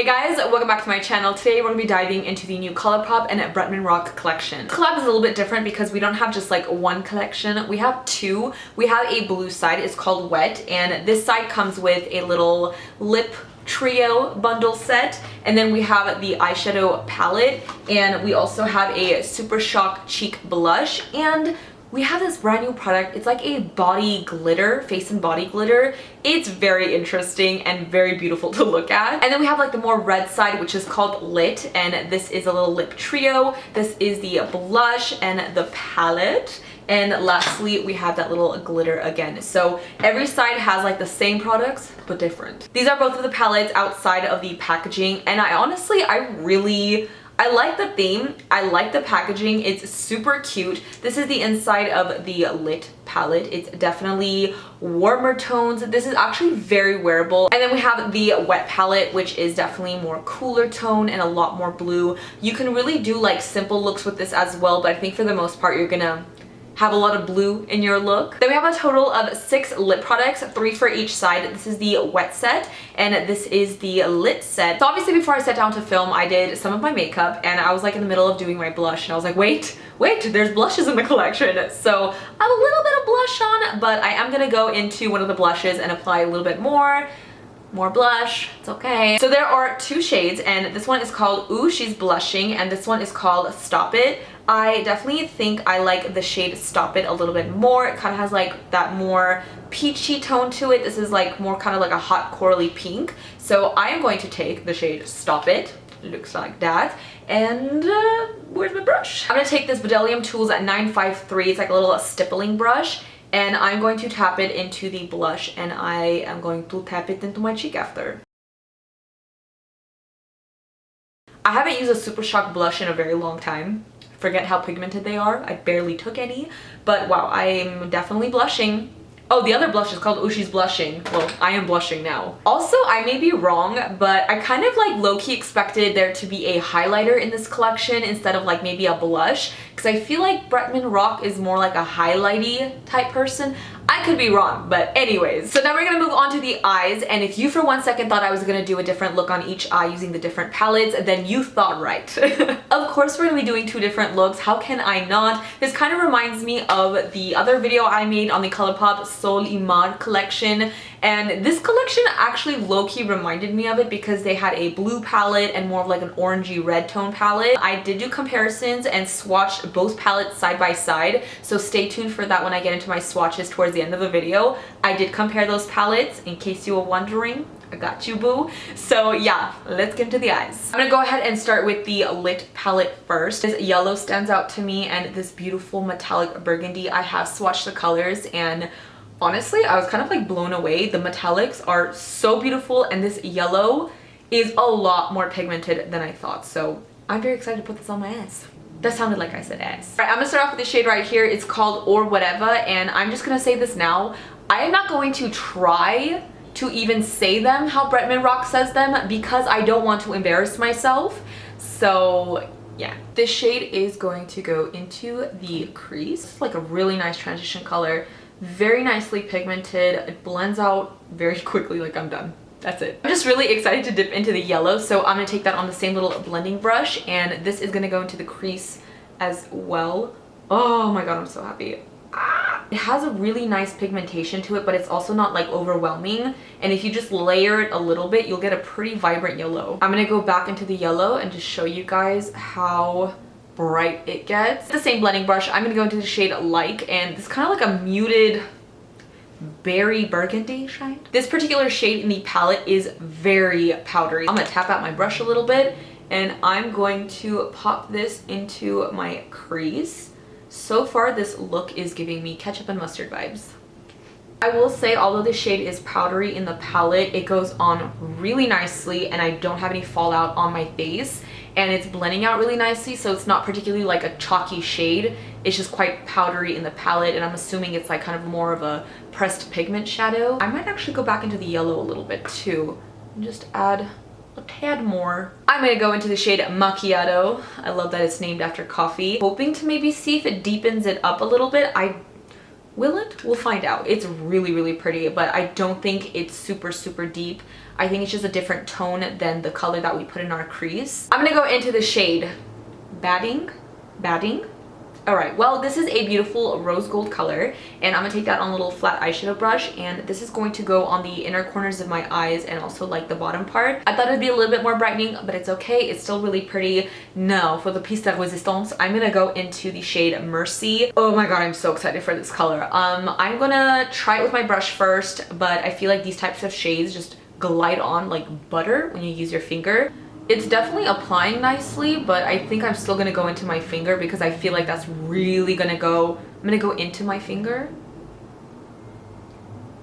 Hey guys, welcome back to my channel. Today we're going to be diving into the new Colourpop and Bretman Rock collection. This collab is a little bit different because we don't have just like one collection, we have two. We have a blue side, it's called Wet, and this side comes with a little lip trio bundle set, and then we have the eyeshadow palette, and we also have a Super Shock cheek blush, and we have this brand new product. It's like a body glitter, face and body glitter. It's very interesting and very beautiful to look at. And then we have like the more red side, which is called Lit, and this is a little lip trio. This is the blush and the palette. And lastly, we have that little glitter again. So every side has like the same products, but different. These are both of the palettes outside of the packaging, and I like the theme, I like the packaging, it's super cute. This is the inside of the Lit palette. It's definitely warmer tones. This is actually very wearable. And then we have the Wet palette, which is definitely more cooler tone and a lot more blue. You can really do like simple looks with this as well, but I think for the most part you're gonna have a lot of blue in your look. Then we have a total of 6 lip products, 3 for each side. This is the Wet set, and this is the Lit set. So obviously before I sat down to film, I did some of my makeup, and I was like in the middle of doing my blush, and I was like, wait, there's blushes in the collection. So I have a little bit of blush on, but I am gonna go into one of the blushes and apply a little bit more blush. It's okay. So there are 2 shades, and this one is called Ooh, She's Blushing, and this one is called Stop It. I definitely think I like the shade Stop It a little bit more. It kind of has like that more peachy tone to it. This is like more kind of like a hot corally pink. So I am going to take the shade Stop It. Looks like that. And where's my brush? I'm going to take this Bdellium Tools at 953. It's like a little stippling brush. And I'm going to tap it into the blush, and I am going to tap it into my cheek after. I haven't used a Super Shock blush in a very long time. Forget how pigmented they are. I barely took any, but wow, I'm definitely blushing. Oh, the other blush is called Ooh, She's Blushing. Well, I am blushing now. Also, I may be wrong, but I kind of like low-key expected there to be a highlighter in this collection instead of like maybe a blush, because I feel like Bretman Rock is more like a highlighty type person. I could be wrong, but anyways. So now we're gonna move on to the eyes, and if you for one second thought I was gonna do a different look on each eye using the different palettes, then you thought right. Of course we're gonna be doing 2 different looks. How can I not? This kind of reminds me of the other video I made on the Colourpop Sol y Mar collection, and this collection actually low-key reminded me of it because they had a blue palette and more of like an orangey red tone palette. I did do comparisons and swatched both palettes side by side, so stay tuned for that when I get into my swatches towards the end of the video. I did compare those palettes in case you were wondering. I got you, boo. So yeah, let's get into the eyes. I'm gonna go ahead and start with the Lit palette first. This yellow stands out to me, and this beautiful metallic burgundy. I have swatched the colors, and honestly, I was kind of like blown away. The metallics are so beautiful, and this yellow is a lot more pigmented than I thought. So I'm very excited to put this on my ass. That sounded like I said ass. Alright, I'm gonna start off with the shade right here. It's called Or Whatever, and I'm just gonna say this now. I am not going to try to even say them how Bretman Rock says them because I don't want to embarrass myself. So yeah, this shade is going to go into the crease. It's like a really nice transition color. Very nicely pigmented. It blends out very quickly. Like, I'm done. That's it. I'm just really excited to dip into the yellow, so I'm gonna take that on the same little blending brush, and this is gonna go into the crease as well. Oh my god, I'm so happy. It has a really nice pigmentation to it, but it's also not like overwhelming, and if you just layer it a little bit, you'll get a pretty vibrant yellow. I'm gonna go back into the yellow and just show you guys how bright it gets. The same blending brush, I'm gonna go into the shade Like, and it's kind of like a muted berry burgundy shade. This particular shade in the palette is very powdery. I'm gonna tap out my brush a little bit, and I'm going to pop this into my crease. So far, this look is giving me ketchup and mustard vibes. I will say, although the shade is powdery in the palette, it goes on really nicely, and I don't have any fallout on my face, and it's blending out really nicely, so it's not particularly like a chalky shade. It's just quite powdery in the palette, and I'm assuming it's like kind of more of a pressed pigment shadow. I might actually go back into the yellow a little bit too and just add a tad more. I'm gonna go into the shade Macchiato. I love that it's named after coffee. Hoping to maybe see if it deepens it up a little bit. I Will it? We'll find out. It's really, really pretty, but I don't think it's super, super deep. I think it's just a different tone than the color that we put in our crease. I'm gonna go into the shade Batting. All right, well, this is a beautiful rose gold color, and I'm gonna take that on a little flat eyeshadow brush, and this is going to go on the inner corners of my eyes and also like the bottom part. I thought it'd be a little bit more brightening, but it's okay. It's still really pretty. Now, for the piece de resistance, I'm gonna go into the shade Mercy. Oh my god, I'm so excited for this color. I'm gonna try it with my brush first, but I feel like these types of shades just glide on like butter when you use your finger. It's definitely applying nicely, but I think I'm still gonna go into my finger because I feel like that's really gonna go. I'm gonna go into my finger.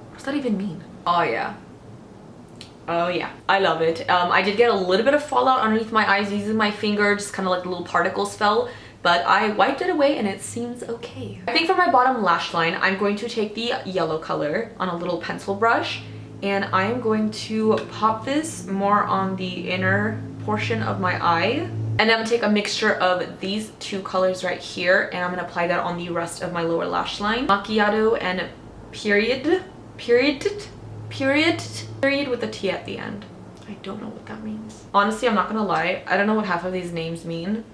What does that even mean? Oh yeah. Oh yeah, I love it. I did get a little bit of fallout underneath my eyes using my finger, just kind of like little particles fell, but I wiped it away and it seems okay. I think for my bottom lash line, I'm going to take the yellow color on a little pencil brush, and I'm going to pop this more on the inner portion of my eye. And then I'm gonna take a mixture of these two colors right here, and I'm gonna apply that on the rest of my lower lash line. Macchiato and period with a T at the end. I don't know what that means. Honestly, I'm not gonna lie, I don't know what half of these names mean.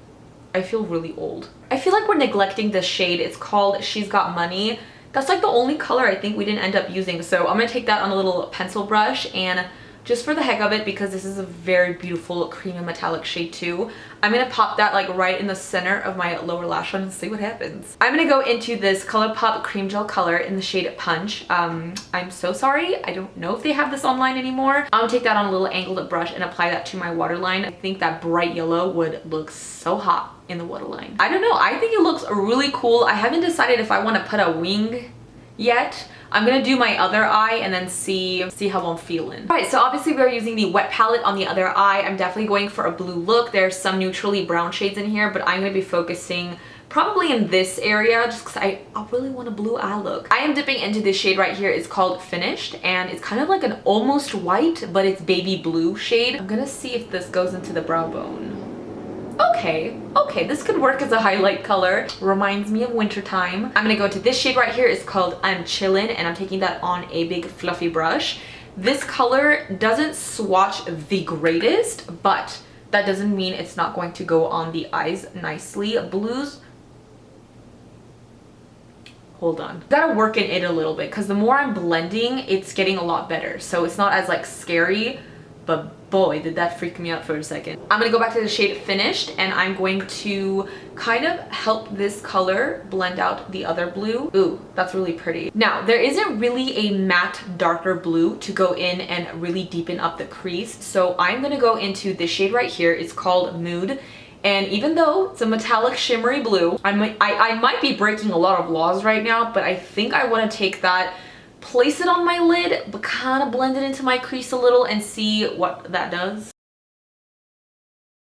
I feel really old. I feel like we're neglecting this shade. It's called She's Got Money. That's like the only color I think we didn't end up using. So I'm gonna take that on a little pencil brush, and just for the heck of it, because this is a very beautiful creamy metallic shade too, I'm gonna pop that like right in the center of my lower lash line and see what happens. I'm gonna go into this Colourpop cream gel color in the shade Punch. I'm so sorry, I don't know if they have this online anymore. I'm gonna take that on a little angled brush and apply that to my waterline. I think that bright yellow would look so hot in the waterline. I don't know, I think it looks really cool. I haven't decided if I want to put a wing yet. I'm gonna do my other eye and then see how I'm feeling. All right, so obviously we're using the wet palette on the other eye. I'm definitely going for a blue look. There's some neutrally brown shades in here, but I'm gonna be focusing probably in this area just because I really want a blue eye look. I am dipping into this shade right here. It's called Finished, and it's kind of like an almost white, but it's baby blue shade. I'm gonna see if this goes into the brow bone. Okay, this could work as a highlight color. Reminds me of wintertime. I'm gonna go to this shade right here. It's called I'm Chillin', and I'm taking that on a big fluffy brush. This color doesn't swatch the greatest, but that doesn't mean it's not going to go on the eyes nicely. Blues, hold on. Gotta work in it a little bit because the more I'm blending, it's getting a lot better. So it's not as like scary, but boy, did that freak me out for a second. I'm gonna go back to the shade Finished, and I'm going to kind of help this color blend out the other blue. Ooh, that's really pretty. Now, there isn't really a matte darker blue to go in and really deepen up the crease. So I'm gonna go into this shade right here. It's called Mood. And even though it's a metallic shimmery blue, I might be breaking a lot of laws right now, but I think I wanna take that, place it on my lid, but kind of blend it into my crease a little and see what that does.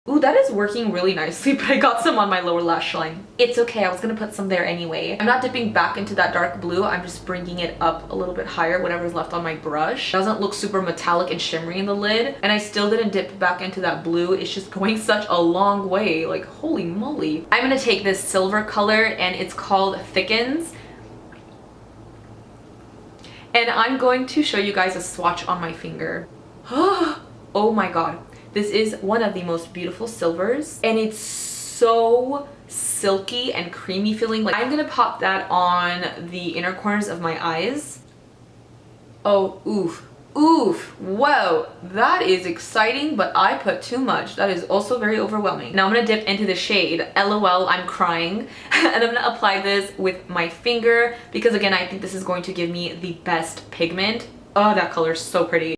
Ooh, that is working really nicely, but I got some on my lower lash line. It's okay, I was gonna put some there anyway. I'm not dipping back into that dark blue, I'm just bringing it up a little bit higher, whatever's left on my brush. It doesn't look super metallic and shimmery in the lid, and I still didn't dip back into that blue. It's just going such a long way, like holy moly. I'm gonna take this silver color, and it's called Thickens. And I'm going to show you guys a swatch on my finger. Oh my god. This is one of the most beautiful silvers, and it's so silky and creamy feeling. Like, I'm gonna pop that on the inner corners of my eyes. Oh, oof. Oof, whoa, that is exciting, but I put too much. That is also very overwhelming. Now I'm gonna dip into the shade LOL, I'm Crying, and I'm gonna apply this with my finger because, again, I think this is going to give me the best pigment. Oh, that color is so pretty.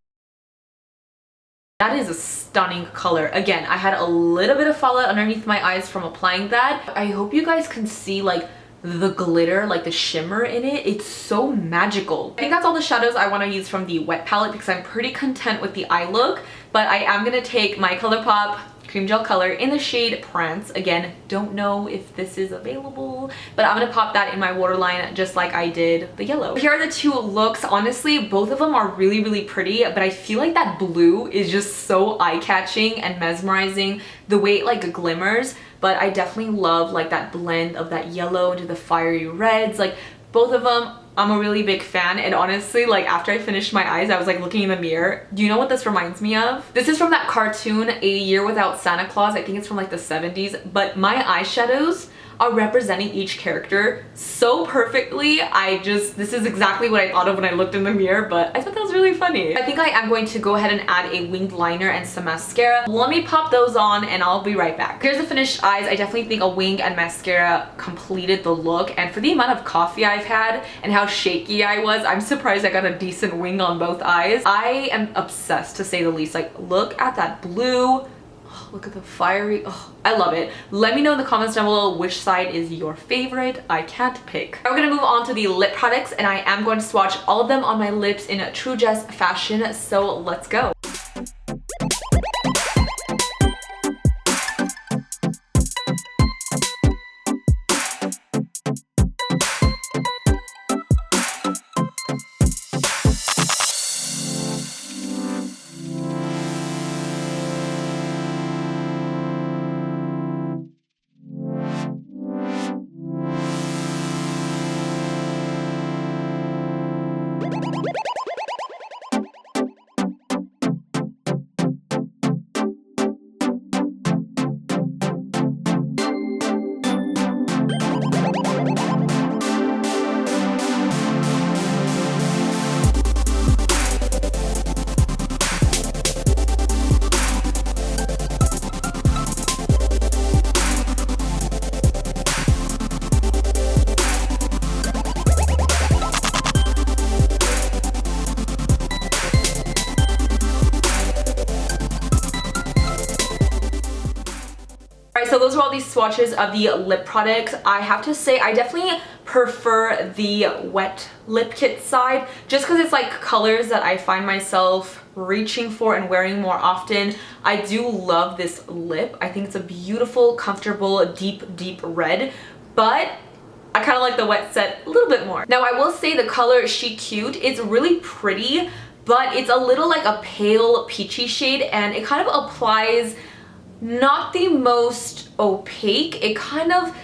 That is a stunning color. Again, I had a little bit of fallout underneath my eyes from applying that. I hope you guys can see like the glitter, like the shimmer in it. It's so magical. I think that's all the shadows I want to use from the wet palette because I'm pretty content with the eye look, but I am going to take my Colourpop cream gel color in the shade Prance. Again, don't know if this is available, but I'm gonna pop that in my waterline just like I did the yellow. Here are the two looks. Honestly, both of them are really, really pretty, but I feel like that blue is just so eye-catching and mesmerizing, the way it like glimmers. But I definitely love like that blend of that yellow into the fiery reds. Like, Both of them, I'm a really big fan, and honestly, like after I finished my eyes, I was like looking in the mirror. Do you know what this reminds me of? This is from that cartoon, A Year Without Santa Claus. I think it's from like the 70s, but my eyeshadows are representing each character so perfectly. This is exactly what I thought of when I looked in the mirror, but I thought that was really funny. I think I am going to go ahead and add a winged liner and some mascara. Let me pop those on and I'll be right back. Here's the finished eyes. I definitely think a wing and mascara completed the look, and for the amount of coffee I've had and how shaky I was, I'm surprised I got a decent wing on both eyes. I am obsessed, to say the least. Like, look at that blue. Look at the fiery, oh, I love it. Let me know in the comments down below which side is your favorite. I can't pick. Now we're gonna move on to the lip products, and I am going to swatch all of them on my lips in a true Jess fashion, so let's go. So those are all these swatches of the lip products. I have to say I definitely prefer the wet lip kit side, just because it's like colors that I find myself reaching for and wearing more often. I do love this lip. I think it's a beautiful, comfortable, deep red, but I kind of like the wet set a little bit more. Now I will say the color She Cute is really pretty, but it's a little like a pale peachy shade, and it kind of applies not the most opaque. It kind of,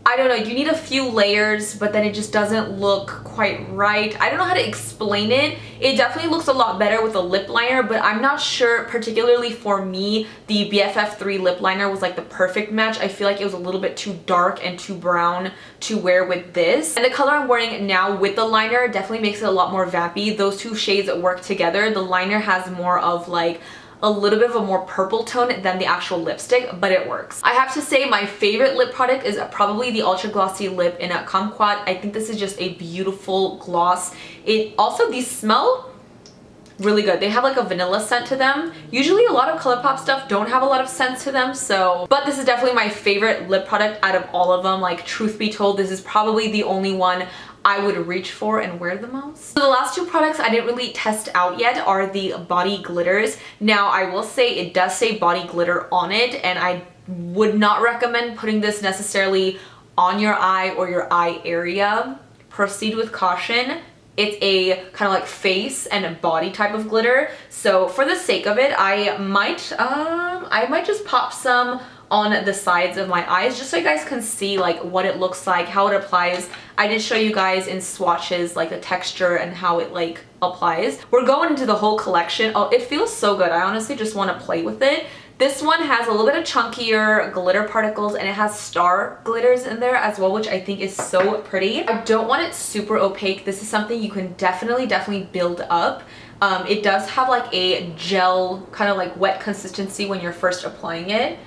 I don't know, you need a few layers, but then it just doesn't look quite right. I don't know how to explain it. It definitely looks a lot better with a lip liner, but I'm not sure, particularly for me, the BFF3 lip liner was like the perfect match. I feel like it was a little bit too dark and too brown to wear with this. And the color I'm wearing now with the liner definitely makes it a lot more vampy. Those two shades work together. The liner has more of like a little bit of a more purple tone than the actual lipstick, but it works. I have to say my favorite lip product is probably the Ultra Glossy Lip in a Kumquat. I think this is just a beautiful gloss. It also, these smell really good. They have like a vanilla scent to them. Usually a lot of Colourpop stuff don't have a lot of scents to them, so, but this is definitely my favorite lip product out of all of them. Like, truth be told, this is probably the only one I would reach for and wear the most. So the last two products I didn't really test out yet are the body glitters. Now I will say it does say body glitter on it, and I would not recommend putting this necessarily on your eye or your eye area. Proceed with caution. It's a kind of like face and a body type of glitter. So for the sake of it, I might just pop some on the sides of my eyes just so you guys can see like what it looks like, how it applies. I did show you guys in swatches like the texture and how it like applies. We're going into the whole collection. Oh, it feels so good. I honestly just want to play with it. This one has a little bit of chunkier glitter particles, and it has star glitters in there as well, which I think is so pretty. I don't want it super opaque. This is something you can definitely build up. It does have like a gel kind of like wet consistency when you're first applying it,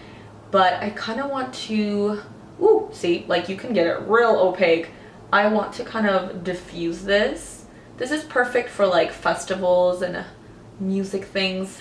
but I kind of want to, ooh, see, like you can get it real opaque. I want to kind of diffuse this. This is perfect for like festivals and music things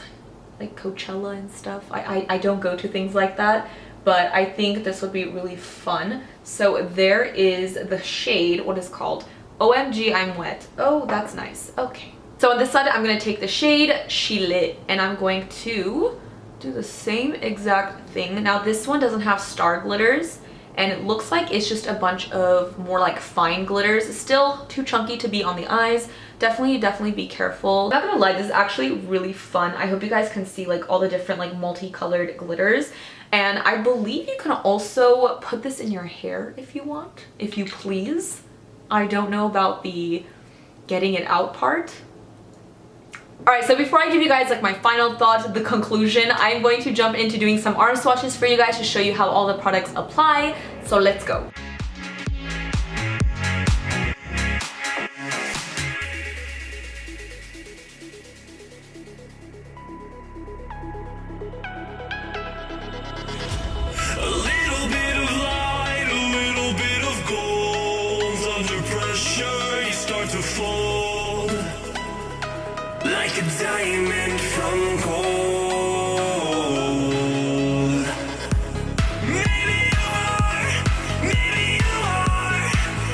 like Coachella and stuff. I don't go to things like that, but I think this would be really fun. So there is the shade, what is called OMG I'm Wet. Oh, that's nice. Okay. So on this side, I'm going to take the shade She Lit, and I'm going to do the same exact thing. Now this one doesn't have star glitters, and it looks like it's just a bunch of more like fine glitters. It's still too chunky to be on the eyes. Definitely be careful. I'm not gonna lie, this is actually really fun. I hope you guys can see like all the different like multicolored glitters. And I believe you can also put this in your hair if you want, if you please. I don't know about the getting it out part. Alright, so before I give you guys like my final thoughts, the conclusion, I'm going to jump into doing some arm swatches for you guys to show you how all the products apply. So let's go. Like a diamond from gold. Maybe you are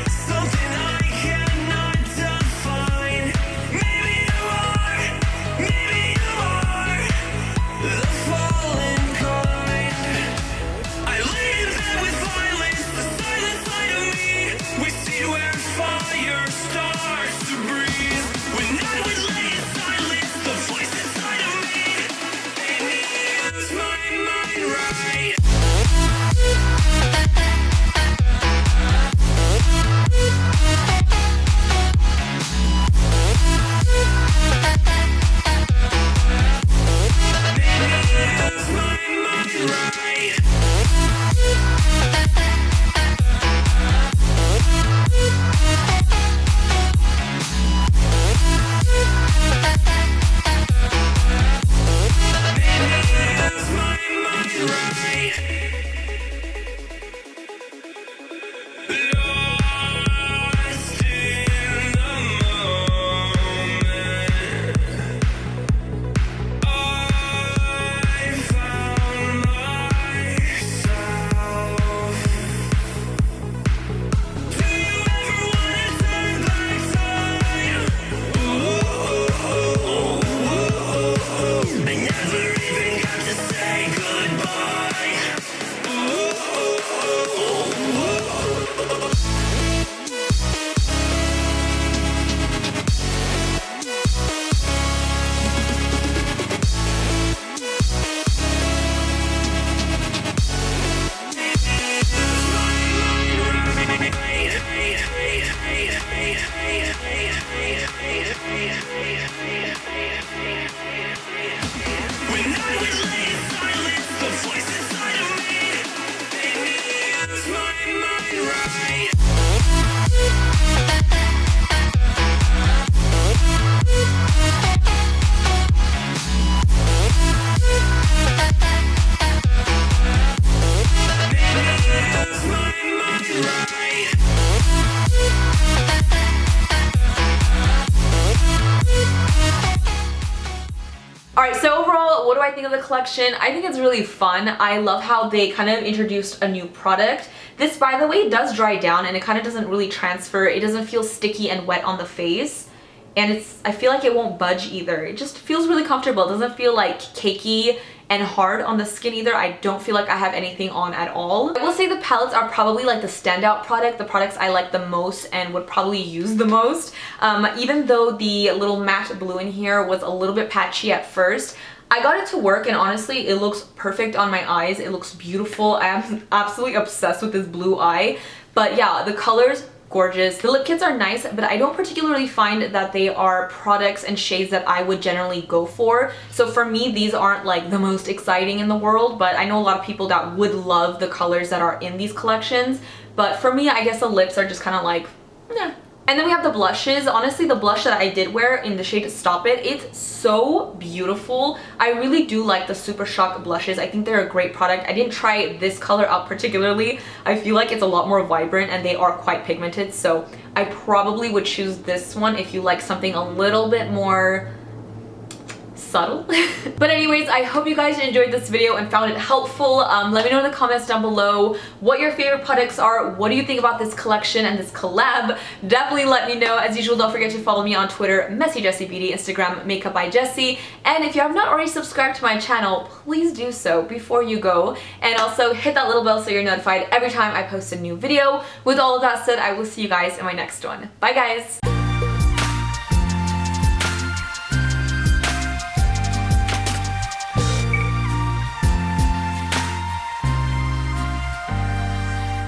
something I cannot define. Maybe you are the fallen kind. I lay in bed with violence, the silent side of me. We see where fire starts to breathe. When I would lay Alright, so overall, what do I think of the collection? I think it's really fun. I love how they kind of introduced a new product. This, by the way, does dry down and it kind of doesn't really transfer. It doesn't feel sticky and wet on the face. And I feel like it won't budge either. It just feels really comfortable. It doesn't feel like cakey and hard on the skin either. I don't feel like I have anything on at all. I will say the palettes are probably like the standout product, the products I like the most and would probably use the most. Even though the little matte blue in here was a little bit patchy at first, I got it to work and honestly it looks perfect on my eyes. It looks beautiful. I am absolutely obsessed with this blue eye. But yeah, the colors, gorgeous. The lip kits are nice, but I don't particularly find that they are products and shades that I would generally go for. So for me, these aren't like the most exciting in the world, but I know a lot of people that would love the colors that are in these collections. But for me, I guess the lips are just kind of like, eh. And then we have the blushes. Honestly, the blush that I did wear in the shade Stop It, it's so beautiful. I really do like the Super Shock blushes. I think they're a great product. I didn't try this color out particularly. I feel like it's a lot more vibrant and they are quite pigmented, so I probably would choose this one if you like something a little bit more subtle. But anyways, I hope you guys enjoyed this video and found it helpful. Let me know in the comments down below what your favorite products are. What do you think about this collection and this collab? Definitely let me know. As usual, don't forget to follow me on Twitter, mesijesibeauty, Instagram, Makeup by Jesi. And if you have not already subscribed to my channel, please do so before you go. And also hit that little bell so you're notified every time I post a new video. With all of that said, I will see you guys in my next one. Bye guys!